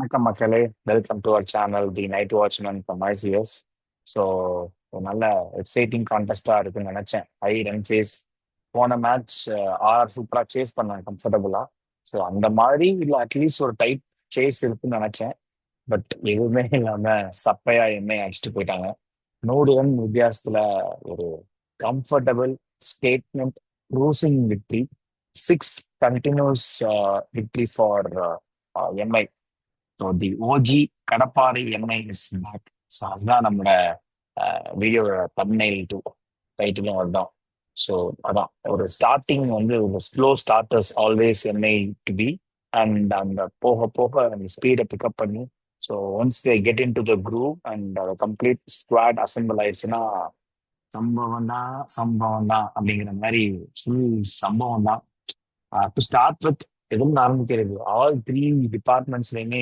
வணக்கம் மக்களே, welcome to our channel the night watchman from ICS. So ஒரு நல்ல எக்ஸைட்டிங் கான்டெஸ்டாக இருக்குன்னு நினச்சேன். ஹை ரன் சேஸ் போன மேட்ச் ஆர் சூப்பராக சேஸ் பண்ணாங்க கம்ஃபர்டபுளாக. ஸோ அந்த மாதிரி இல்லை அட்லீஸ்ட் ஒரு டைட் சேஸ் இருக்குன்னு நினச்சேன். பட் எதுவுமே இல்லாமல் சப்பையா எண்ணெய் அடிச்சுட்டு போயிட்டாங்க. 100 ரன் வித்தியாசத்தில் ஒரு comfortable statement cruising victory, sixth continuous victory for MI. So the OG கடப்பாறை எண்ணெய் இஸ் பேக். ஸோ அதுதான் நம்மளோட வீடியோட தம்ப்நெயில் டு டைட்டிலும் அதுதான். ஸோ அதான் ஒரு ஸ்டார்டிங் வந்து ஒரு slow starters always MI to be. And அந்த போக போக அந்த ஸ்பீடை பிக்கப் பண்ணி so once they get into the groove and complete squad assemble ஆயிடுச்சுன்னா சம்பவம் தான் அப்படிங்கிற மாதிரி ஃபுல் சம்பவம் தான். டு ஸ்டார்ட் வித் எதுவும் ஆரம்பிக்கிறது ஆல் த்ரீ டிபார்ட்மெண்ட்ஸ்லையுமே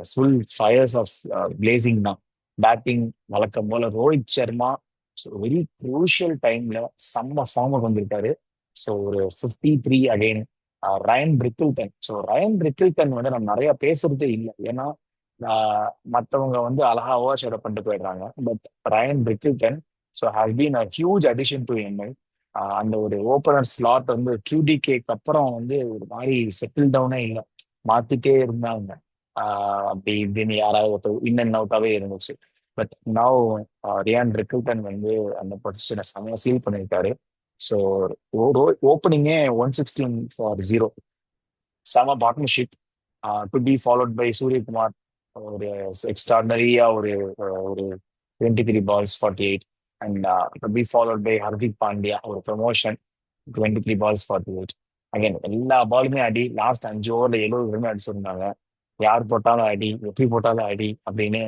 ஃபுல் ஃபயர்ஸ் ஆஃப் பிளேசிங் தான். பேட்டிங் வழக்கம் போல ரோஹித் சர்மா வெரி க்ரூஷியல் டைம்ல செம்ம ஃபார்முக்கு வந்திருக்காரு. ஸோ ஒரு 53 again. Ryan Rickelton. So Ryan பிரிக்கில்டன் வந்து நம்ம நிறைய பேசுறதே இல்லை, ஏன்னா மற்றவங்க வந்து அழகா ஓவர் ஷேடோ பண்ணிட்டு போயிடுறாங்க. But Ryan Rickelton so has been a huge addition to MI. அந்த ஒரு ஓப்பனர் ஸ்லாட் வந்து QDKக்கு அப்புறம் வந்து ஒரு மாதிரி செட்டில் டவுனே இல்லை, மாத்திட்டே இருந்தாங்க. அப்படி இப்படின்னு யாராவது இன் அண்ட் அவுட்டாவே இருந்துச்சு. பட் நவ் ரியான் ரிக்கில்டன் வந்து அந்த பொசிஷனை செமையா சீல் பண்ணியிருக்காரு. ஸோ ஓப்பனிங்கே 116 for 0, செம partnership. To be followed by Suryakumar, ஒரு எக்ஸ்ட்ராடனரியா ஒரு ஒரு 23 balls 48. And to be followed by Hardik Pandya, ஒரு ப்ரமோஷன் 23 balls 48. அகைன் எல்லா பாலுமே அடி. லாஸ்ட் 5 ஓவர்ல 70 ரன் அடிச்சிருந்தாங்க. யார் போட்டாலும் அடி, எப்படி போட்டாலும் அடி அப்படின்னு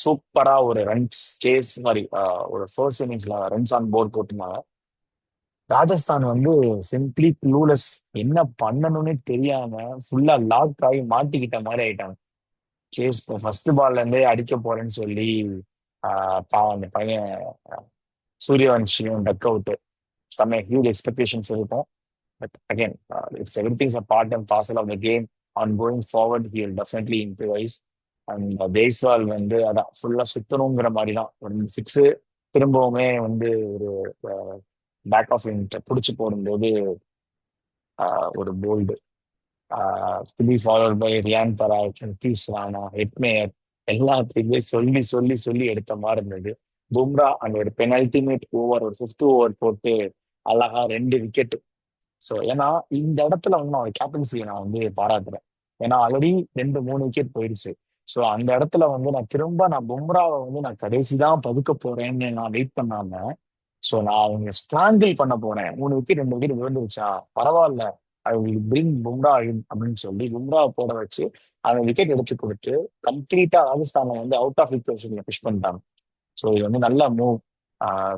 சூப்பரா ஒரு ரன்ஸ் சேஸ் மாதிரி ஒரு ஃபர்ஸ்ட் இன்னிங்ஸ்ல ரன்ஸ் ஆன் போர்ட் போட்டிருந்தாங்க. ராஜஸ்தான் வந்து சிம்பிளி க்ளூலெஸ், என்ன பண்ணணும்னே தெரியாம ஃபுல்லா லாக் ஆகி மாட்டிக்கிட்ட மாதிரி ஆயிட்டாங்க. சேஸ் ஃபர்ஸ்ட் பால்ல இருந்தே அடிக்க போறேன்னு சொல்லி பாவம் அந்த பையன் சூரியவன்ஷியும் டக் அவுட். செம்ம ஹியூஜ் எக்ஸ்பெக்டேஷன்ஸ் இருக்கும். But again it's every things a part and parcel of the game. On going forward he will definitely improvise. And தேஸ்வால் வந்து அதான் ஃபுல்லா சுத்தணுங்கிற மாதிரி தான். ஒரு 6 திரும்பவுமே வந்து ஒரு பேக் ஆஃப் லிமிட் பிடிச்சி போடும்போது ஒரு bowled. To be followed by Riyan Parag, Nitish Rana, Hetmyer, எல்லாத்தையுமே சொல்லி சொல்லி சொல்லி எடுத்த மாதிரி இருந்தது. பும்ரா அந்த ஒரு பெனல்டிமேட் ஓவர், ஒரு 5th ஓவர் போட்டு அழகா 2 விக்கெட். ஸோ ஏன்னா இந்த இடத்துல வந்து நான் கேப்டன்சியை நான் வந்து பாராட்டுறேன். ஏன்னா ஆல்ரெடி 2 3 விக்கெட் போயிடுச்சு. ஸோ அந்த இடத்துல வந்து நான் பும்ராவை வந்து நான் கடைசி தான் பதுக்க போறேன்னு நான் வெயிட் பண்ணாம, ஸோ நான் அவங்க ஸ்ட்ராங்கிள் பண்ண போனேன். 3 விக்கெட் 2 விக்கெட் விழுந்துருச்சா பரவாயில்ல, ஐ வில் பிரிங் பும்ரா இன் அப்படின்னு சொல்லி பும்ராவை போட வச்சு அந்த விக்கெட் எடுத்து கொடுத்து கம்ப்ளீட்டா ராஜஸ்தானை வந்து அவுட் ஆஃப் ஈக்குவேஷன்ல புஷ் பண்ணிட்டாங்க. ஸோ இது வந்து நல்ல மூவ்.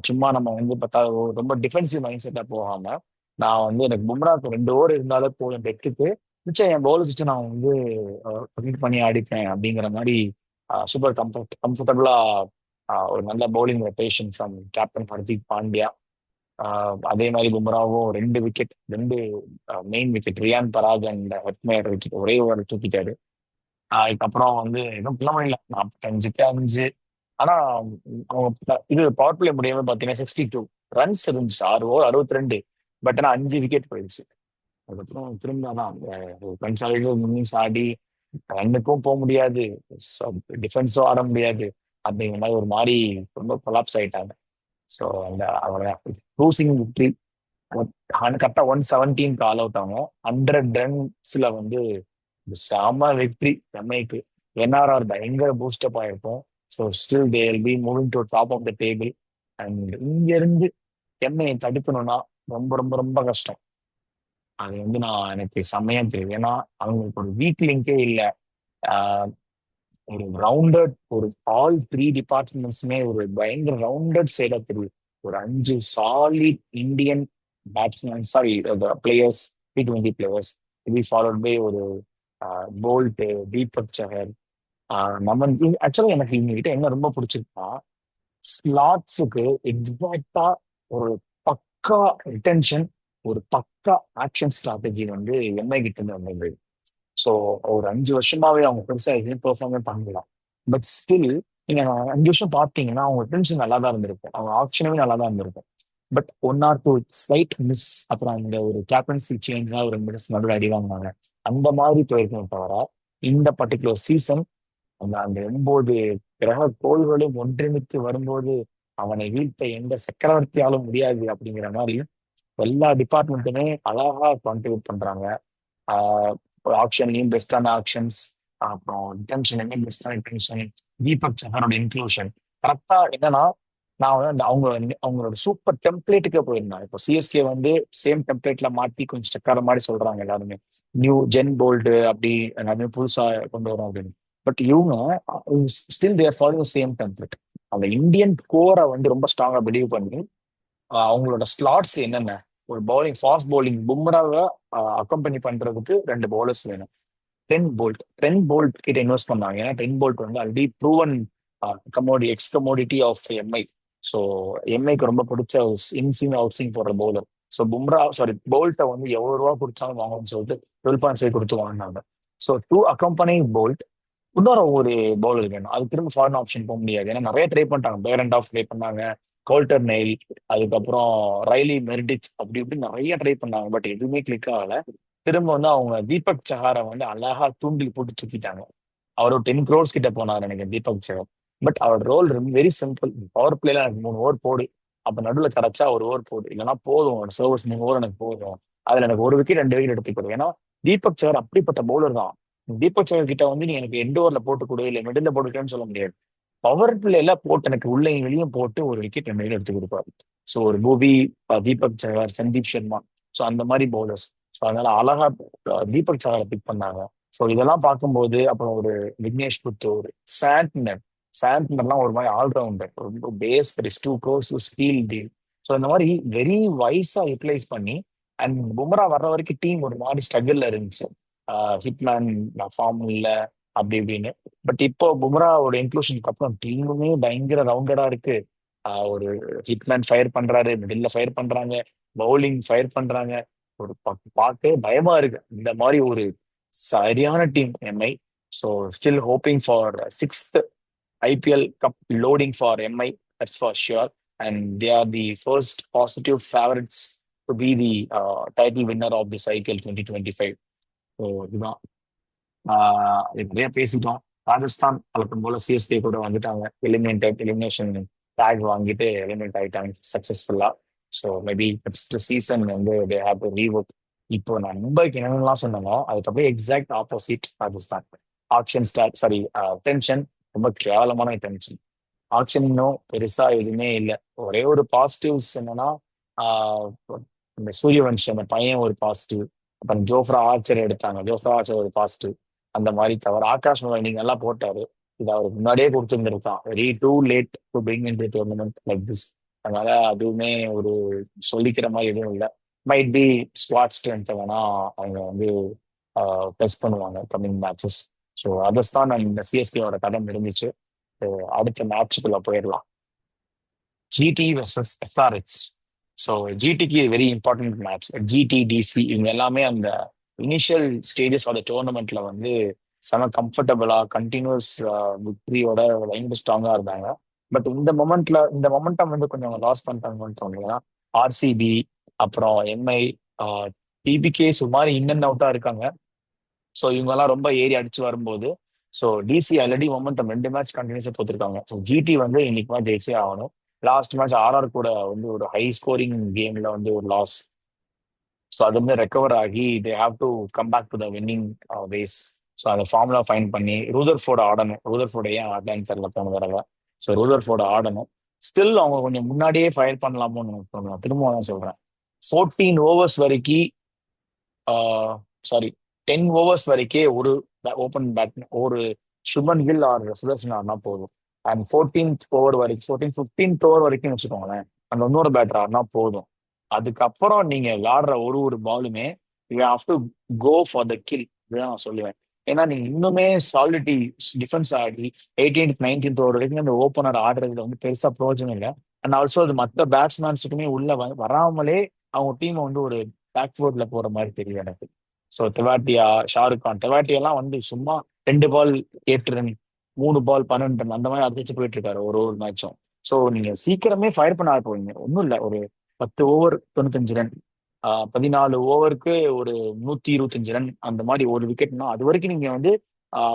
சும்மா நம்ம வந்து பார்த்தா ரொம்ப டிஃபென்சிவ் மைண்ட் செட்டா போகாம, நான் வந்து எனக்கு பும்ராக்கு 2 ஓவர் இருந்தாலே போதும் டெத்துக்கு, மிச்சம் என் பவுலர் வச்சு நான் வந்து கம்ப்ளீட் பண்ணி அடிப்பேன் அப்படிங்கிற மாதிரி சூப்பர் கம்ஃபர்டபுளா ஒரு நல்ல bowling rotation from captain Hardik Pandya. அதே மாதிரி பும்ராவும் 2 wicket, 2 main wicket, Riyan Parag and Hetmyer wicket ஒரே ஓவர் தூக்கிட்டாரு. இதுக்கப்புறம் வந்து எதுவும் பிள்ளை இல்லை, 45க்கு 5. ஆனா இது பவர் பிளே முடியாம பாத்தீங்கன்னா 62 ரன்ஸ் இருந்துச்சு, 6 ஓவர் 62. பட் ஆனா 5 விக்கெட் போயிடுச்சு. அதுக்கப்புறம் திரும்ப தான் கன்சாலிடேட் இன்னிங்ஸ் ஆடி ரன்னுக்கும் போக முடியாது, டிஃபென்ஸும் ஆட முடியாது, அப்படிங்கிற மாதிரி ஒரு மாதிரி ரொம்ப கொலாப்ஸ் ஆயிட்டாங்க. ஸோ அந்த அவங்கள க்ரூசிங் விக்ட்ரி கரெக்டா 117 ஆல் அவுட் ஆகும். 100 ரன்ஸ்ல வந்து செம வெற்றி எம்ஐக்கு. என்ஆர்ஆர் பயங்கர பூஸ்டப் ஆயிருக்கும். So still they will be moving to top of the table. And இங்க இருந்து எம்ஐ தடுக்கணும்னா ரொம்ப ரொம்ப ரொம்ப கஷ்டம். அது வந்து எனக்கு செம்மையா தெரியும். ஏன்னா அவங்களுக்கு ஒரு வீக் லிங்கே இல்லை. ஒரு ரவுண்டட், ஒரு ஆல் த்ரீ டிபார்ட்மெண்ட்ஸுமே ஒரு பயங்கர ரவுண்டட் சைடா தெரியும். ஒரு 5 solid Indian batsman, sorry players, T20 players, இது ஃபாலோட் பை ஒரு போல்ட், தீபக் சஹர். நம்ம ஆக்சுவலா எனக்கு இவங்க கிட்ட என்ன ரொம்ப பிடிச்சிருக்கா, ஸ்லாட்ஸுக்கு எக்ஸாக்டா ஒரு பக்கா ரிட்டென்ஷன், ஒரு பக்கா ஆக்ஷன் ஸ்ட்ராட்டஜி வந்து எம்ஐ கிட்ட இருந்து வந்தது. ஸோ ஒரு 5 வருஷமாவே அவங்க பெருசா எதுவும் பெர்ஃபார்மே பண்ணலாம். பட் ஸ்டில் நீங்க 5 வருஷம் பார்த்தீங்கன்னா அவங்க டென்ஷன் நல்லா தான் இருந்திருக்கும், அவங்க ஆப்ஷனுமே நல்லா தான் இருந்திருக்கும். பட் 1 or 2 ஸ்லைட் மிஸ், அப்புறம் அந்த ஒரு கேப்டன்சி சேஞ்ச் தான் ஒரு 2 மினிட்ஸ் நடுவில் அடி வாங்கினாங்க. அந்த மாதிரி போயிருக்கணும் தவிர இந்த பர்டிகுலர் சீசன் அந்த அந்த 9 கிரக கோள்களும் ஒன்றிணைத்து வரும்போது அவனை வீழ்த்த எந்த சக்கரவர்த்தியாலும் முடியாது அப்படிங்கிற மாதிரி எல்லா டிபார்ட்மெண்ட்டுமே அழகா கான்ட்ரிபியூட் பண்றாங்க. ஆப்ஷன்லயும் பெஸ்டான ஆப்ஷன்ஸ், அப்புறம் டிடென்ஷன்லயும் பெஸ்டான டிடென்ஷன், தீபக் சஹரோட இன்க்ளூஷன் கரெக்டா என்னன்னா, நான் வந்து அவங்களோட சூப்பர் டெம்ப்ளேட்டுக்கே போயிருந்தேன். இப்போ சிஎஸ்கே வந்து சேம் டெம்ப்ளேட்ல மாட்டி கொஞ்சம் செக்கார மாதிரி சொல்றாங்க எல்லாருமே, நியூ ஜென் போல்டு அப்படி எல்லாருமே புதுசா கொண்டு வரோம் அப்படின்னு. பட் இவங்க still their following same template. அந்த இந்தியன் கோரை வந்து ரொம்ப ஸ்ட்ராங்கா பிலீவ் பண்ணி அவங்களோட ஸ்லாட்ஸ் என்னென்ன, ஒரு பவுலிங் ஃபாஸ்ட் பவுலிங் பும்ராவை அக்கம்பெனி பண்றதுக்கு 2 பவுலர்ஸ் வேணும். ட்ரெண்ட் போல்ட் கிட்ட இன்வெஸ்ட் பண்ணாங்க. ஏன்னா ட்ரெண்ட் போல்ட் வந்து already proven ex commodity of MI. So எம்ஐக்கு ரொம்ப பிடிச்ச இன்சிங் அவுட்ஸிங் போடுற பவுலர். ஸோ போல்ட்டை வந்து எவ்வளவு ரூபா கொடுத்தாலும் வாங்கணும்னு சொல்லிட்டு 12.5 கொடுத்து வாங்கினாங்க. ஸோ டூ அக்கம்பெனி போல்ட் இன்னொரு ஒரு பவுலர் வேணும். அது திரும்ப ஃபாரின் ஆப்ஷன் போக முடியாது, ஏன்னா நிறைய ட்ரை பண்ணிட்டாங்க. பேரண்ட் ஆஃப் ட்ரை பண்ணாங்க, கோல்டர் நெயில், அதுக்கப்புறம் ரைலி மெர்டிச், அப்படி இப்படி நிறைய ட்ரை பண்ணாங்க. பட் எதுவுமே கிளிக் ஆகல. திரும்ப வந்து அவங்க தீபக் சஹாரை வந்து அழகா தூண்டில் போட்டு தூக்கிட்டாங்க. அவர் ஒரு 10 crores கிட்ட போனார் எனக்கு தீபக் சஹர். பட் அவரோட ரோல் வெரி சிம்பிள். பவர் பிளேல எனக்கு 3 ஓவர் போடு, அப்ப நடுவில் கிடைச்சா 1 ஓவர் போடு, இல்லைன்னா போதும் சர்வஸ் 3 ஓவர் எனக்கு போதும், அதுல எனக்கு 1 விக்கெட் 2 விக்கெட் எடுத்துக்கணும். ஏன்னா தீபக் சஹர் அப்படிப்பட்ட பவுலர் தான். தீபக் சஹர் கிட்ட வந்து நீ எனக்கு எண்ட் ஓவர்ல போட்டு கொடு, இல்லை மிடில் போட்டுக்கன்னு சொல்ல முடியாது. பவர் பிளேல போட்டு எனக்கு உள்ளேயும் வெளியும் போட்டு 1 விக்கெட் 2 விக்கெட் எடுத்து கொடுப்பாரு. ஸோ ஒரு பூவி, தீபக் சஹர், சந்தீப் சர்மா, ஸோ அந்த மாதிரி பவுலர்ஸ். ஸோ அதனால அழகா தீபக் சஹரை பிக் பண்ணாங்க. ஸோ இதெல்லாம் பார்க்கும்போது அப்புறம் ஒரு விக்னேஷ் புத்தூர், சாண்ட்னர் சாண்ட்னர்லாம் ஒரு மாதிரி ஆல்ரவுண்டர், ரொம்ப base price 2 crores steal deal. So இந்த மாதிரி வெரி வைஸா யூட்டிலைஸ் பண்ணி, அண்ட் பும்ரா வர்ற வரைக்கும் டீம் ஒரு மாதிரி ஸ்ட்ரகிள்ல இருந்துச்சு. ஹிட்மேன் ஃபார்ம் இல்ல அப்படி இப்படின்னு. பட் இப்போ பும்ராவோட இன்க்ளூஷனுக்கு அப்புறம் டீமுமே பயங்கர ரவுண்டடா இருக்கு. ஒரு ஹிட்மேன் ஃபயர் பண்றாரு, மிடில்ல ஃபயர் பண்றாங்க, பவுலிங் ஃபயர் பண்றாங்க. ஒரு பார்க்கவே பயமா இருக்கு இந்த மாதிரி ஒரு சரியான team Mi. So still hoping for 6th IPL Cup loading for MI, that's for sure. And they are the first positive favorites to be the title winner of this IPL 2025. So இதுதான். நிறைய பேசிட்டோம். ராஜஸ்தான் வழக்கம் போல CSK கூட வந்துட்டாங்க, elimination take வாங்கிட்டு eliminate ஆயிட்டாங்க சக்சஸ்ஃபுல்லா. ஸோ மேபி நெக்ஸ்ட் சீசன் வந்து தே ஹேவ் டு ரீவொர்க். இப்போ நான் மும்பைக்கு என்னென்னலாம் சொன்னனோ அதுக்கு அப்படியே exact opposite Rajasthan. Option start sorry tension, ரொம்ப கேவலமான டென்ஷன். ஆக்ஷன் இன்னும் பெருசா எதுவுமே இல்லை. ஒரே ஒரு பாசிட்டிவ்ஸ் என்னன்னா, ஆஹ் இந்த சூரியவன்ஷி அந்த பையன் ஒரு பாசிட்டிவ், அப்புறம் ஜோஃப்ரா ஆர்ச்சர் எடுத்தாங்க, ஜோஃப்ரா ஆர்ச்சர் ஒரு பாசிட்டிவ். அந்த மாதிரி தவிர ஆகாஷ் நீங்க நல்லா போட்டாரு, இது அவருக்கு முன்னாடியே கொடுத்துருந்துருக்கான். Very too late to bring in to tournament like this. அதனால அதுவுமே ஒரு சொல்லிக்கிற மாதிரி எதுவும் இல்லை. மைட் பி ஸ்குவாட் ஸ்ட்ரென்த் வேணா அவங்க வந்து டெஸ்ட் பண்ணுவாங்க coming matches. So Rajasthan and சிஎஸ்கேவோட கதை இருந்துச்சு. அடுத்த மேட்சுக்குள்ள போயிடலாம். GT versus SRH. ஸோ ஜிடிக்கு வெரி இம்பார்ட்டன்ட் மேட்ச். ஜிடிடிசி இவங்க எல்லாமே அந்த இனிஷியல் ஸ்டேஜஸ் ஆஃப் த டோர்னமெண்ட்ல வந்து செம கம்ஃபர்டபுளா கண்டினியூஸ் விக்டரியோட பயங்கர ஸ்ட்ராங்கா இருந்தாங்க. பட் இந்த மொமெண்டம் வந்து கொஞ்சம் லாஸ் பண்ணிட்டாங்கன்னு தோணுது. ஆர்சிபி, அப்புறம் எம்ஐ, டிபிகே சுமார் இன் அண்ட் அவுட்டா இருக்காங்க. ஸோ இவங்கெல்லாம் ரொம்ப ஏறி அடிச்சு வரும்போது, so DC already momentum 2 match கண்டினியூஸா தோத்துருக்காங்க. ஸோ ஜிடி வந்து இன்னைக்கு மேட்ச் ஜெயிச்சே ஆகணும். லாஸ்ட் மேட்ச் ஆர்ஆர் கூட வந்து ஒரு ஹை ஸ்கோரிங் கேம்ல வந்து ஒரு லாஸ். ஸோ அது வந்து ரெக்கவர் ஆகி they have to come back to the winning ways. So அந்த ஃபார்முலா ஃபைன் பண்ணி ரூதர்ஃபோர்டு ஆடணும். ரூதர்ஃபோர்டு ஏன் ஆடலான்னு தெரியல போன தடவை. ஸோ ரூதர்ஃபோர்டு ஆடணும். ஸ்டில் அவங்க கொஞ்சம் முன்னாடியே ஃபயர் பண்ணலாமோன்னு எனக்கு தோணும். திரும்ப தான் சொல்றேன். 14 ஓவர்ஸ் வரைக்கும், சாரி 10 ஓவர்ஸ் வரைக்கே ஒரு ஓப்பன் பேட் ஒரு சுமன் கில் ஆர் சுதர்ஷன் ஆடினா போதும். அண்ட் 14th ஓவர் வரைக்கும் 15th ஓவர் வரைக்கும் வச்சுக்கோங்களேன், அந்த இன்னொரு பேட்டர் ஆடினா போதும். அதுக்கப்புறம் நீங்க விளாடுற ஒரு பாலுமே you have to go for the kill, இதுதான் நான் சொல்லுவேன். ஏன்னா நீங்க இன்னுமே சாலிட்டி டிஃபென்ஸ் ஆடி 18th 19th ஓவர் வரைக்கும் அந்த ஓப்பனர் ஆடுறதுல வந்து பெருசா பிரயோஜனம் இல்லை. அண்ட் ஆல்சோ அது மற்ற பேட்ஸ்மேன்ஸுக்குமே உள்ள வராமலே அவங்க டீமை வந்து ஒரு பேக்வேர்ட்ல போற மாதிரி தெரியும் எனக்கு. ஸோ தெவாட்டியா, ஷாருக் கான், தெவாட்டியாலாம் வந்து சும்மா 2 பால் 8 ரன், 3 பால் 12 ரன் அந்த மாதிரி அடிச்சு போயிட்டு இருக்காரு ஒரு ஒரு மேட்சும். ஸோ நீங்க சீக்கிரமே ஃபயர் பண்ண போவீங்க. ஒன்றும் இல்லை, ஒரு 10 ஓவர் 95 ரன், 14 ஓவருக்கு ஒரு 125 ரன் அந்த மாதிரி ஒரு விக்கெட்னா அது வரைக்கும் நீங்க வந்து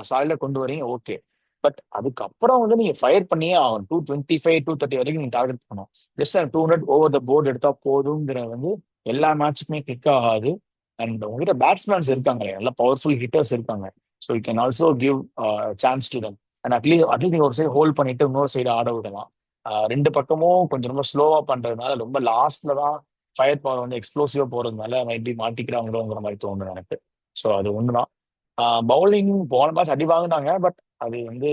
சாலில கொண்டு வரீங்க, ஓகே. பட் அதுக்கப்புறம் வந்து நீங்க ஃபயர் பண்ணியே ஆகும். 225 230 வரைக்கும் நீங்க டார்கெட் பண்ணணும். ஜஸ்ட் 200 ஓவர் த போர்டு எடுத்தா போதுங்கிற வந்து எல்லா மேட்சுக்குமே கிளிக் ஆகாது. அண்ட் உங்ககிட்ட பேட்ஸ்மேன்ஸ் இருக்காங்க, நல்ல பவர்ஃபுல் ஹிட்டர்ஸ் இருக்காங்க. So you can also give chance to them. And at least நீங்க ஒரு சைடு ஹோல்ட் பண்ணிட்டு இன்னொரு சைடு ஆட விடலாம். ரெண்டு பக்கமும் கொஞ்சம் ரொம்ப ஸ்லோவா பண்றதுனால ரொம்ப லாஸ்ட்ல தான் ஃபயர் பவர் வந்து எக்ஸ்ப்ளோசிவா போறதுனால மைபி மாட்டிக்கிறாங்களோங்கிற மாதிரி தோணுது எனக்கு. ஸோ அது ஒண்ணுதான். பவுலிங் போன மேட்ச் அடி வாங்கினாங்க, பட் அது வந்து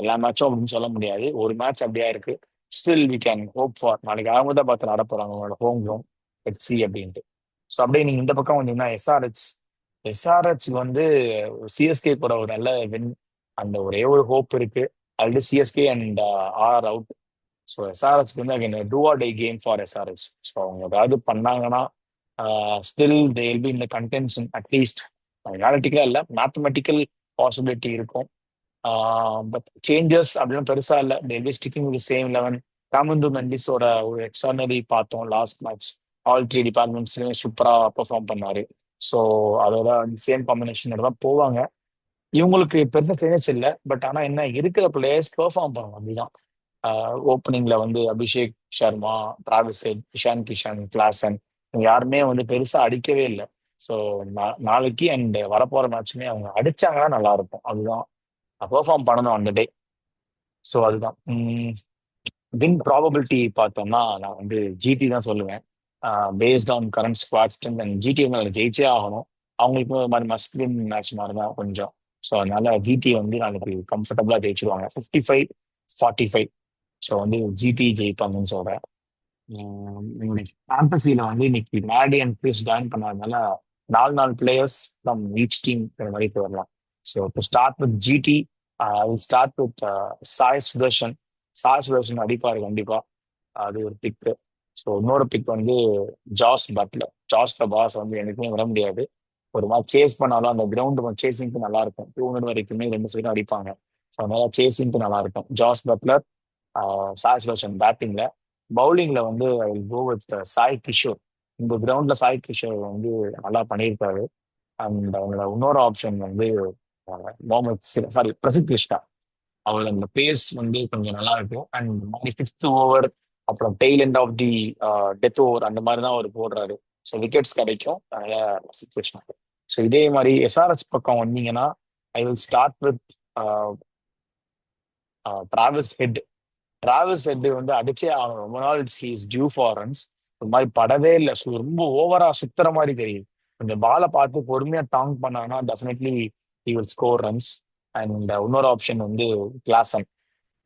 எல்லா மேட்சும் அப்படின்னு சொல்ல முடியாது. ஒரு மேட்ச் அப்படியா இருக்கு. Still we can hope for நாளைக்கு அவங்க தான் பார்த்து நட போறாங்க அவங்களோட ஹோம் கிரவுண்ட் HC அப்படின்ட்டு. ஸோ அப்படியே நீங்க இந்த பக்கம் வந்தீங்கன்னா எஸ்ஆர்ஹெச் வந்து சிஎஸ்கே கூட ஒரு நல்ல வின், அந்த ஒரே ஒரு ஹோப் இருக்கு. Already CSK and R out. So எஸ்ஆர்ஹெச்க்கு வந்து again do or die game for SRH. So அவங்க ஏதாவது பண்ணாங்கன்னா ஸ்டில் தே வில் பி இந்த கண்டென்ஷன் அட்லீஸ்ட். ரியாலிட்டிக்கலா இல்லை, மேத்தமெட்டிக்கல் பாசிபிலிட்டி இருக்கும். பட் சேஞ்சஸ் அப்படின்னு பெருசா இல்லை, they will be sticking with same 11. Kamindu மெண்டிஸோட ஒரு எக்ஸ்ட்ரானரி பார்த்தோம் லாஸ்ட் மேட்ச். ஆல் 3 டிபார்ட்மெண்ட்ஸ்லயும் சூப்பரா பெர்ஃபார்ம் பண்ணாரு. ஸோ அதோட சேம் காம்பினேஷனோட தான் போவாங்க. இவங்களுக்கு பெருசா சேஞ்சஸ் இல்லை, பட் ஆனா என்ன இருக்கிற பிளேயர்ஸ் பெர்ஃபார்ம் பண்ணணும் அப்படிதான். ஓப்பனிங்ல வந்து Abhishek Sharma, Travis Head, Ishan Kishan, Klaasen இவங்க யாருமே வந்து பெருசா அடிக்கவே இல்லை. ஸோ நாளைக்கு அண்ட் வரப்போற மேட்சுமே அவங்க அடிச்சாங்கன்னா நல்லா இருக்கும். அதுதான் பெர்ஃபார்ம் பண்ணணும் அந்த டே. ஸோ அதுதான். வின் ப்ராபபிலிட்டி பார்த்தோம்னா நான் வந்து ஜிடி தான் சொல்லுவேன். Based on current squad strength and GT வந்து அதில் ஜெயிச்சே ஆகணும். அவங்களுக்கும் ஒரு மாதிரி மஸ்ட் வின் மேட்ச் மாதிரி தான் கொஞ்சம். ஸோ அதனால ஜிடி வந்து நாளைக்கு கம்ஃபர்டபுளாக ஜெயிச்சிருவாங்க 55-45. ஸோ வந்து ஜிடி ஜெயிப்பாங்கன்னு சொல்றேன். என்னுடைய ஃபேண்டசியில வந்து இன்னைக்கு மேடி அண்ட் கிறிஸ் ஜாயின் பண்ணாதனால 4 பிளேயர்ஸ் ஃப்ரம் ஈச் டீம் மாதிரி வரலாம். So to start with GT, I will start with Sai Sudharsan. Sai Sudharsan அடிப்பாரு கண்டிப்பா, அது ஒரு பிக். ஸோ இன்னொரு பிக் வந்து ஜாஸ் பிரபாஸ் வந்து எனக்குமே வர முடியாது. ஒரு மாதிரி சேஸ் பண்ணாலும் அந்த கிரவுண்ட் சேசிங்க்கு நல்லா இருக்கும். 200 வரைக்குமே 2 சைடும் அடிப்பாங்க. ஸோ அதனால சேசிங்க்கு நல்லா இருக்கும். ஜாஸ் பட்லர், சாய் சுதர்ஷன் பேட்டிங்ல. பவுலிங்ல வந்து I will go with Sai Kishore. இந்த கிரவுண்ட்ல சாய் கிஷோர் வந்து நல்லா பண்ணியிருக்காரு. அண்ட் அவங்களோட இன்னொரு ஆப்ஷன் வந்து பிரசித் கிருஷ்ணா. அவரோட அந்த பேஸ் வந்து கொஞ்சம் நல்லா இருக்கும். அண்ட் மாதிரி 5th ஓவர் அப்புறம் tail end of the death over அந்த மாதிரி தான் அவர் போடுறாரு. ஸோ விக்கெட்ஸ் கிடைக்கும். அதனால பிரசித் கிருஷ்ணா. ஸோ இதே மாதிரி எஸ்ஆர்எஸ் பக்கம் வந்தீங்கன்னா ஐ will start with Travis head. Travis head வந்து அடிச்சே ஆகணும். ரொம்ப நாள் ஹீஸ் டியூ ஃபார் ரன்ஸ். ஒரு மாதிரி படவே இல்லை. ஸோ ரொம்ப ஓவரா சுத்துற மாதிரி தெரியுது. கொஞ்சம் பாலை பார்த்து பொறுமையா டாங் பண்ணாங்கன்னா definitely he will score runs. And இன்னொரு ஆப்ஷன் வந்து கிளாசன்.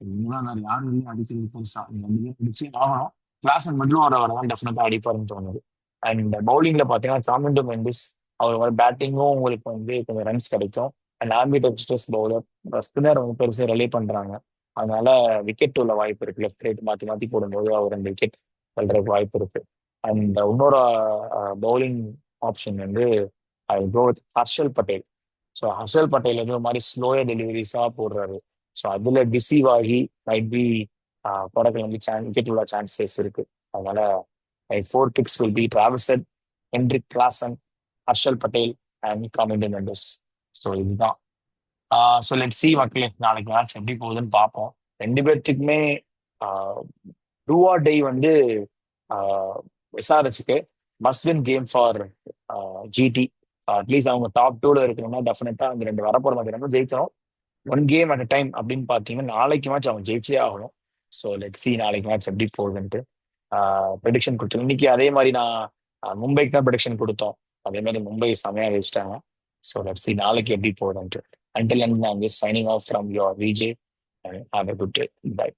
மூணாவது யாரும் இல்லை அடிக்கிறது பெருசா, நீங்க 2 பேரும் அடிச்சே ஆகணும். கிளாசன் மட்டும் அவர் டெஃபினட்டா அடிப்பாருன்னு தோணுது. அண்ட் பவுலிங்ல பாத்தீங்கன்னா காமிண்டோ மெண்டிஸ், அவர் மாதிரி பேட்டிங்கும் உங்களுக்கு வந்து கொஞ்சம் ரன்ஸ் கிடைக்கும். அண்ட் ஆம்பிடெக்ஸ்டர்ஸ் பவுலர், ஸ்பின்னர் வந்து பெருசா ரிலே பண்றாங்க. அதனால விக்கெட் உள்ள வாய்ப்பு இருக்கு. லெஃப்ட் ரைட் மாத்தி மாத்தி போடும்போது அவர் 2 விக்கெட் வெல்றதுக்கு வாய்ப்பு இருக்கு. அண்ட் இன்னொரு பவுலிங் ஆப்ஷன் வந்து I go with Harshal Patel. So Harshal Patel வந்து ஒரு மாதிரி ஸ்லோயா டெலிவரிஸா போடுறாரு. ஸோ அதுல டிசீவ் ஆகி மைட் பி கொடக்கிழமை விக்கெட் உள்ள சான்சஸ் இருக்கு. அதனால my 4 picks will be Travis Head, Heinrich Klaasen, Harshal Patel and Kamindu Mendis. So இதுதான். ஸோ லெட் சி மக்களே, நாளைக்கு மேட்ச் எப்படி போகுதுன்னு பார்ப்போம். 2 பேர்த்துக்குமே டூ ஆர் டை வந்து எஸ்ஆர்ஹெச்சுக்கு must win game for GT. At least அவங்க டாப் 2ல இருக்கணும்னா டெஃபினட்டா அந்த 2 வரப்போற மாதிரி ஜெயிக்கணும். 1 கேம் அட் டைம் அப்படின்னு பார்த்தீங்கன்னா நாளைக்கு மேட்ச் அவங்க ஜெயிச்சே ஆகணும். ஸோ லெட் சி நாளைக்கு மேட்ச் எப்படி போகுதுன்ட்டு ப்ரெடிக்ஷன் கொடுத்தோம். இன்னைக்கு அதே மாதிரி நான் மும்பைக்கு தான் ப்ரெடிக்ஷன் கொடுத்தோம். அதே மாதிரி மும்பை செமையா ஜெயிச்சிட்டாங்க. ஸோ லெட் சி நாளைக்கு எப்படி போகுதுன்ட்டு. Until and I'm just signing off from your VJ and have a good day. Bye.